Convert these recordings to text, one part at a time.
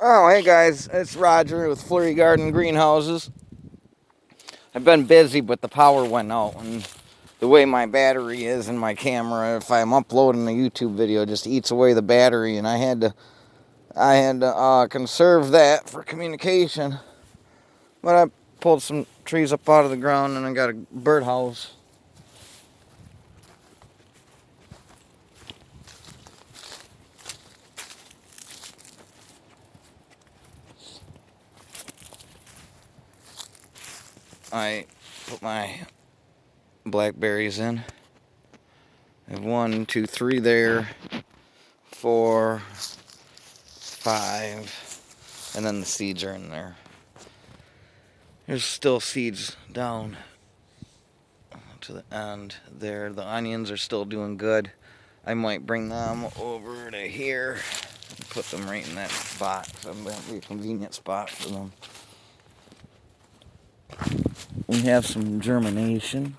Oh, hey guys, it's Roger with Flurry Garden Greenhouses. I've been busy, but the power went out, and the way my battery is in my camera, if I'm uploading a YouTube video, it just eats away the battery, and I had to conserve that for communication. But I pulled some trees up out of the ground, and I got a birdhouse. I put my blackberries in. I have 1, 2, 3 there, 4, 5, and then the seeds are in there. There's still seeds down to the end there. The onions are still doing good. I might bring them over to here and put them right in that spot. So that'll be a convenient spot for them. We have some germination.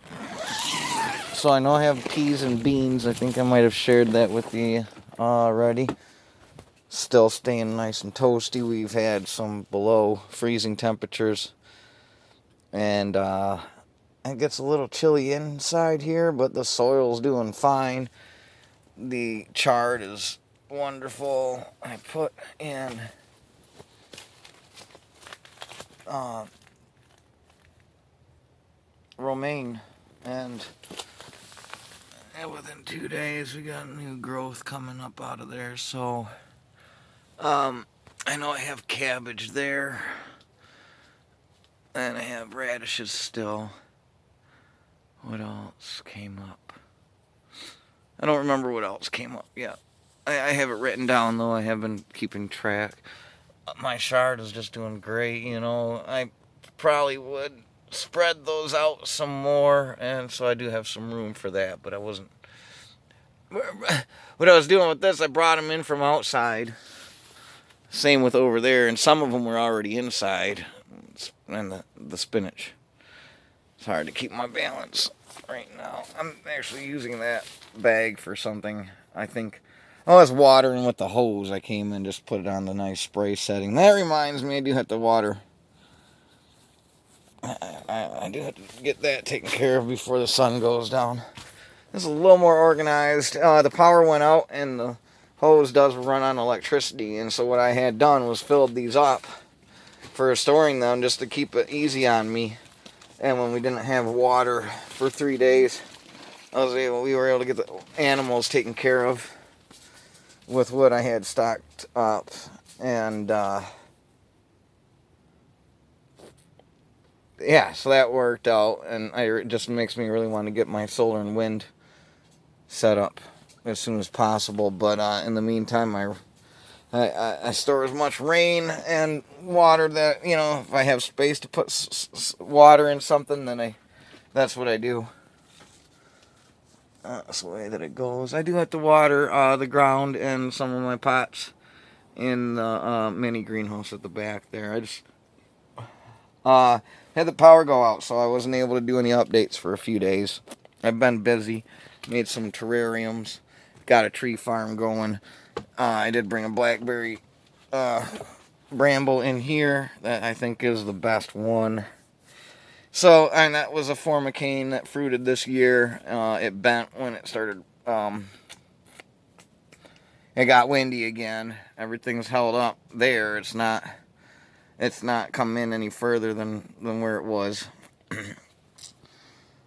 So I know I have peas and beans. I think I might have shared that with you already. Still staying nice and toasty. We've had some below freezing temperatures. And it gets a little chilly inside here, but the soil's doing fine. The chard is wonderful. I put in romaine, and within 2 days we got new growth coming up out of there. So I know I have cabbage there, and I have radishes still. What else came up? I don't remember what else came up yet. I have it written down, though. I have been keeping track. My chard is just doing great, you know. I probably would spread those out some more, and so I do have some room for that, but I wasn't. What I was doing with this, I brought them in from outside. Same with over there, and some of them were already inside. And the spinach. It's hard to keep my balance right now. I'm actually using that bag for something. I think I was watering with the hose. I came and just put it on the nice spray setting. That reminds me, I do have to water. I do have to get that taken care of before the sun goes down. This is a little more organized. The power went out, and the hose does run on electricity. And so what I had done was filled these up for storing them, just to keep it easy on me. And when we didn't have water for 3 days, we were able to get the animals taken care of with what I had stocked up. And yeah, so that worked out, and it just makes me really want to get my solar and wind set up as soon as possible. But in the meantime, I store as much rain and water that, you know, if I have space to put water in something, then that's what I do. That's the way that it goes. I do have to water the ground and some of my pots in the mini greenhouse at the back there. I just had the power go out, so I wasn't able to do any updates for a few days. I've been busy. Made some terrariums. Got a tree farm going. I did bring a blackberry bramble in here that I think is the best one. So, and that was a formicane that fruited this year. It bent when it started. It got windy again. Everything's held up there. It's not come in any further than where it was.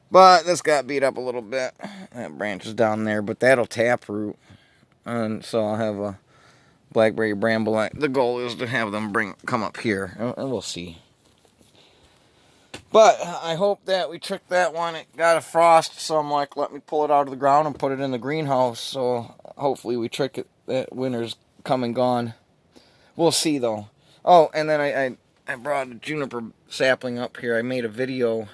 But this got beat up a little bit. That branch is down there, but that'll taproot. And so I'll have a blackberry bramble. The goal is to have them come up here, and we'll see. But I hope that we tricked that one. It got a frost, so I'm like, let me pull it out of the ground and put it in the greenhouse. So hopefully we trick it. That winter's come and gone. We'll see, though. Oh, and then I brought a juniper sapling up here. I made a video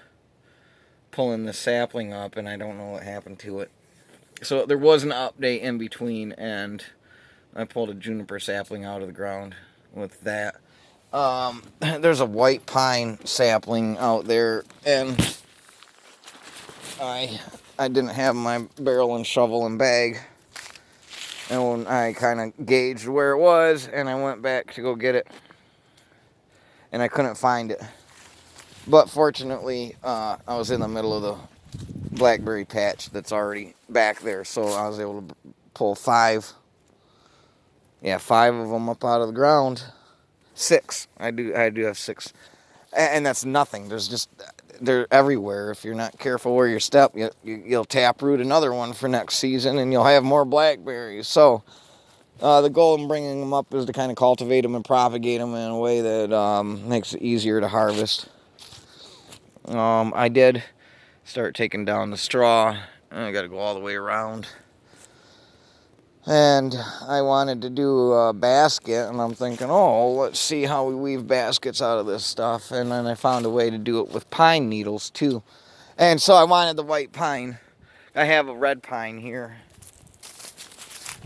pulling the sapling up, and I don't know what happened to it. So there was an update in between, and I pulled a juniper sapling out of the ground with that. There's a white pine sapling out there, and I didn't have my barrel and shovel and bag, And when I kind of gauged where it was, and I went back to go get it, and I couldn't find it. But fortunately, I was in the middle of the blackberry patch that's already back there, so I was able to pull 5 of them up out of the ground. 6. I do have 6, and that's nothing. They're everywhere. If you're not careful where you step, you'll taproot another one for next season, and you'll have more blackberries. So the goal in bringing them up is to kind of cultivate them and propagate them in a way that makes it easier to harvest. I did start taking down the straw. I got to go all the way around. And I wanted to do a basket, and I'm thinking, oh, let's see how we weave baskets out of this stuff. And then I found a way to do it with pine needles, too. And so I wanted the white pine. I have a red pine here.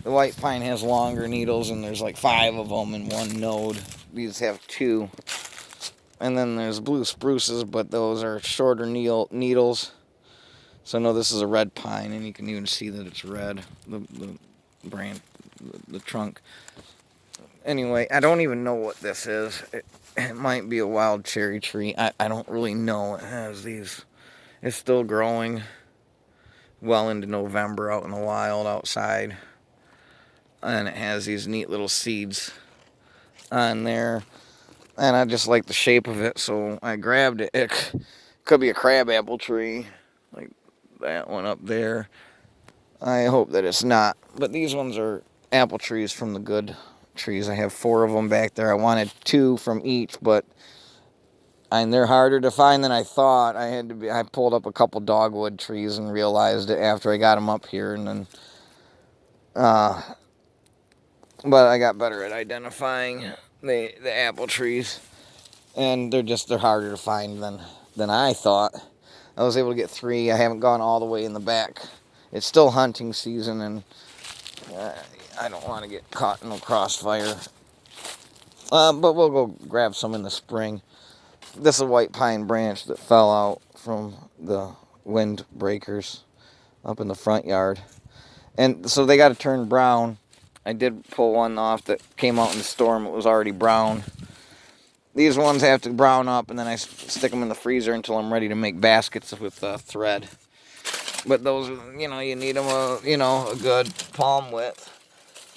The white pine has longer needles, and there's like 5 of them in one node. These have 2. And then there's blue spruces, but those are shorter needles. So no, this is a red pine, and you can even see that it's red. The trunk. Anyway, I don't even know what this is. It might be a wild cherry tree. I don't really know. It has these. It's still growing well into November out in the wild outside. And it has these neat little seeds on there. And I just like the shape of it, so I grabbed it. It could be a crabapple tree, like that one up there. I hope that it's not. But these ones are apple trees from the good trees. I have 4 of them back there. I wanted 2 from each, but they're harder to find than I thought. I pulled up a couple dogwood trees and realized it after I got them up here, and then but I got better at identifying the apple trees, and they're harder to find than I thought. I was able to get 3. I haven't gone all the way in the back. It's still hunting season, and I don't want to get caught in a crossfire. But we'll go grab some in the spring. This is a white pine branch that fell out from the wind breakers up in the front yard. And so they got to turn brown. I did pull one off that came out in the storm. It was already brown. These ones have to brown up, and then I stick them in the freezer until I'm ready to make baskets with thread. But those, you need them a good palm width.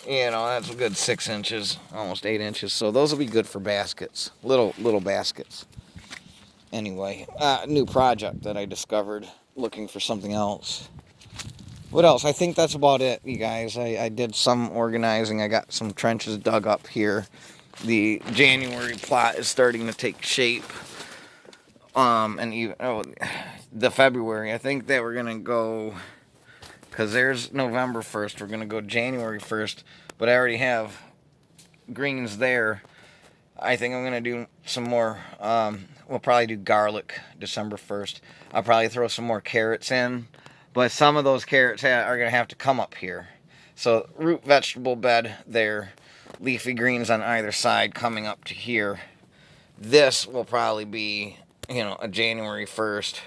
That's a good 6 inches, almost 8 inches. So those will be good for baskets, little baskets. Anyway, new project that I discovered, looking for something else. What else? I think that's about it, you guys. I did some organizing. I got some trenches dug up here. The January plot is starting to take shape. And even the February, I think that we're gonna go, because there's November 1st. We're gonna go January 1st, but I already have greens there. I think I'm gonna do some more. We'll probably do garlic December 1st. I'll probably throw some more carrots in, but some of those carrots are gonna have to come up here. So root vegetable bed there, leafy greens on either side coming up to here. This will probably be, a January 1st,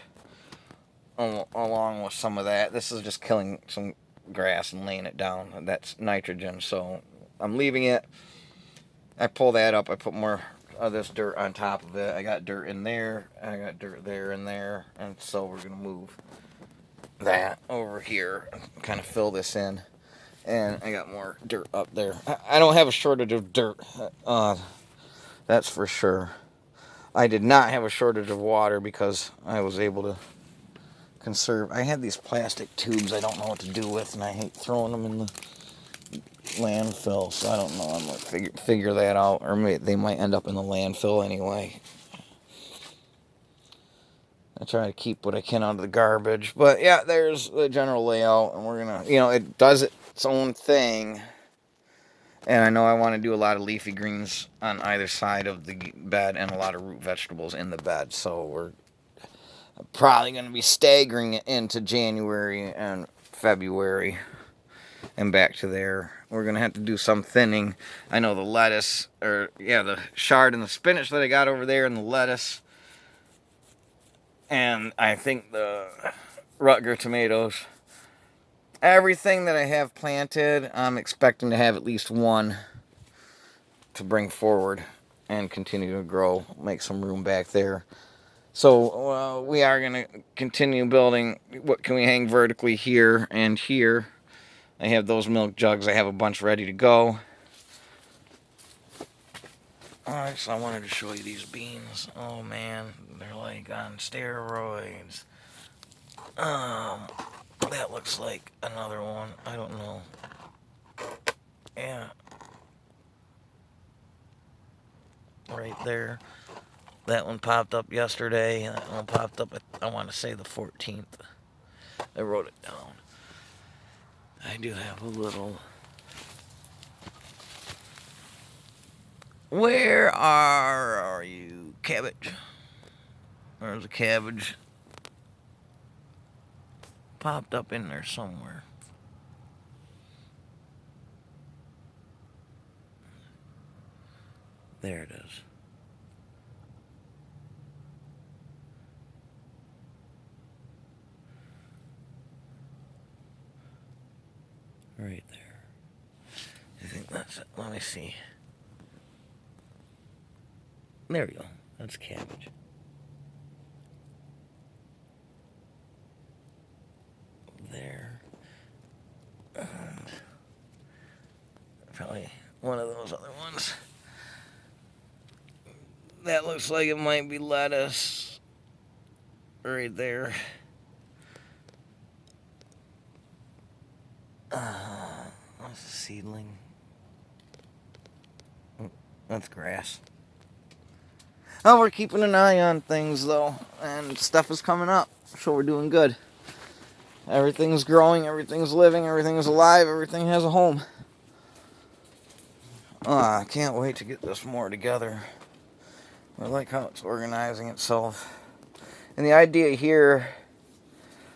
along with some of that. This is just killing some grass and laying it down. That's nitrogen, so I'm leaving it. I pull that up. I put more of this dirt on top of it. I got dirt in there. I got dirt there and there. And so we're going to move that over here and kind of fill this in. And I got more dirt up there. I don't have a shortage of dirt. That's for sure. I did not have a shortage of water because I was able to conserve. I had these plastic tubes I don't know what to do with, and I hate throwing them in the landfill, so I don't know. I'm going to figure that out, or they might end up in the landfill anyway. I try to keep what I can out of the garbage. But yeah, there's the general layout, and we're going to, it does its own thing. And I know I want to do a lot of leafy greens on either side of the bed and a lot of root vegetables in the bed. So we're probably going to be staggering it into January and February and back to there. We're going to have to do some thinning. I know the lettuce, the chard and the spinach that I got over there, and the lettuce. And I think the Rutger tomatoes everything that I have planted, I'm expecting to have at least one to bring forward and continue to grow, make some room back there. So we are going to continue building. What can we hang vertically here and here? I have those milk jugs. I have a bunch ready to go. Alright, so I wanted to show you these beans. Oh man, they're like on steroids. That looks like another one. I don't know. Yeah. Right there. That one popped up yesterday. That one popped up, I want to say the 14th. I wrote it down. I do have a little... Where are you? Cabbage. There's a cabbage. Popped up in there somewhere. There it is. Right there. I think that's it. Let me see. There we go. That's cabbage. There. And probably one of those other ones. That looks like it might be lettuce. Right there. That's a seedling. That's grass. Oh, we're keeping an eye on things, though, and stuff is coming up, so we're doing good. Everything's growing, everything's living, everything's alive, everything has a home. I can't wait to get this more together. I like how it's organizing itself. And the idea here,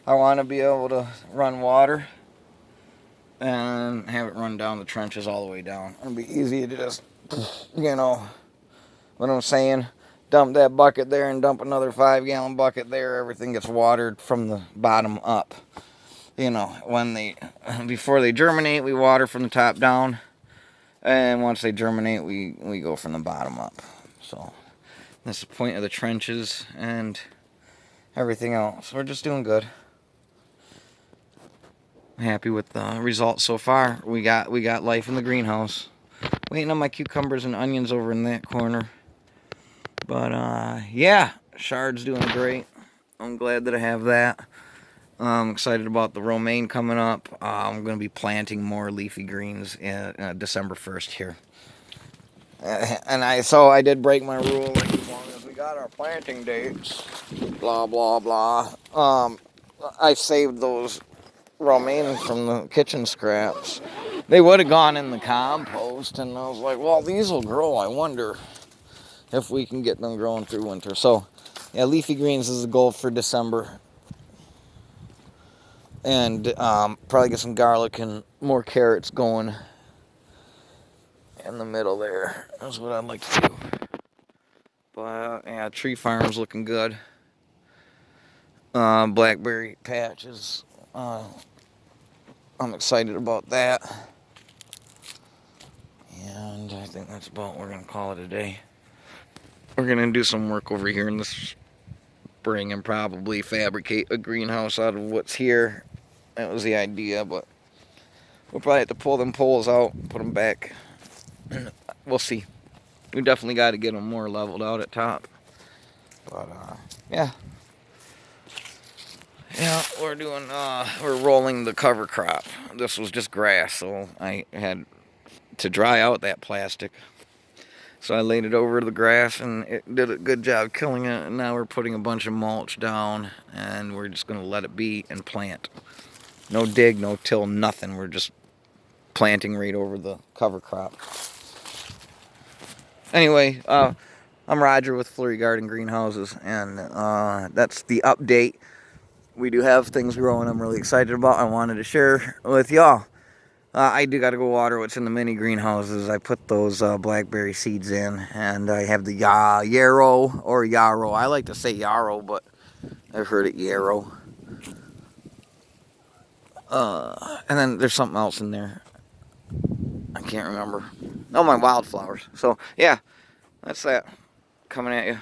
I want to be able to run water and have it run down the trenches all the way down. It'll be easy to just, you know, what I'm saying? Dump that bucket there and dump another 5-gallon bucket there. Everything gets watered from the bottom up. You know, before they germinate, we water from the top down. And once they germinate, we go from the bottom up. So that's the point of the trenches and everything else. We're just doing good. I'm happy with the results so far. We got life in the greenhouse. Waiting on my cucumbers and onions over in that corner. But, yeah, Shard's doing great. I'm glad that I have that. I'm excited about the romaine coming up. I'm going to be planting more leafy greens in December 1st here. And I did break my rule, like, as long as we got our planting dates, blah, blah, blah. I saved those romaine from the kitchen scraps. They would have gone in the compost, and I was like, well, these will grow. I wonder if we can get them growing through winter. So, yeah, leafy greens is the goal for December. And probably get some garlic and more carrots going in the middle there. That's what I'd like to do. But, yeah, tree farm's looking good. Blackberry patches. I'm excited about that. And I think that's about what we're going to call it a day. We're going to do some work over here in the spring and probably fabricate a greenhouse out of what's here. That was the idea, but we'll probably have to pull them poles out, put them back. We'll see. We definitely got to get them more leveled out at top. But, yeah. Yeah, we're rolling the cover crop. This was just grass, so I had to dry out that plastic. So I laid it over the grass, and it did a good job killing it. And now we're putting a bunch of mulch down, and we're just going to let it be and plant. No dig, no till, nothing. We're just planting right over the cover crop. Anyway, I'm Roger with Flurry Garden Greenhouses, and that's the update. We do have things growing I'm really excited about. I wanted to share with y'all. I do got to go water what's in the mini greenhouses. I put those blackberry seeds in, and I have the yarrow or yarrow. I like to say yarrow, but I've heard it yarrow. And then there's something else in there. I can't remember. Oh, my wildflowers. So, yeah, that's that coming at you.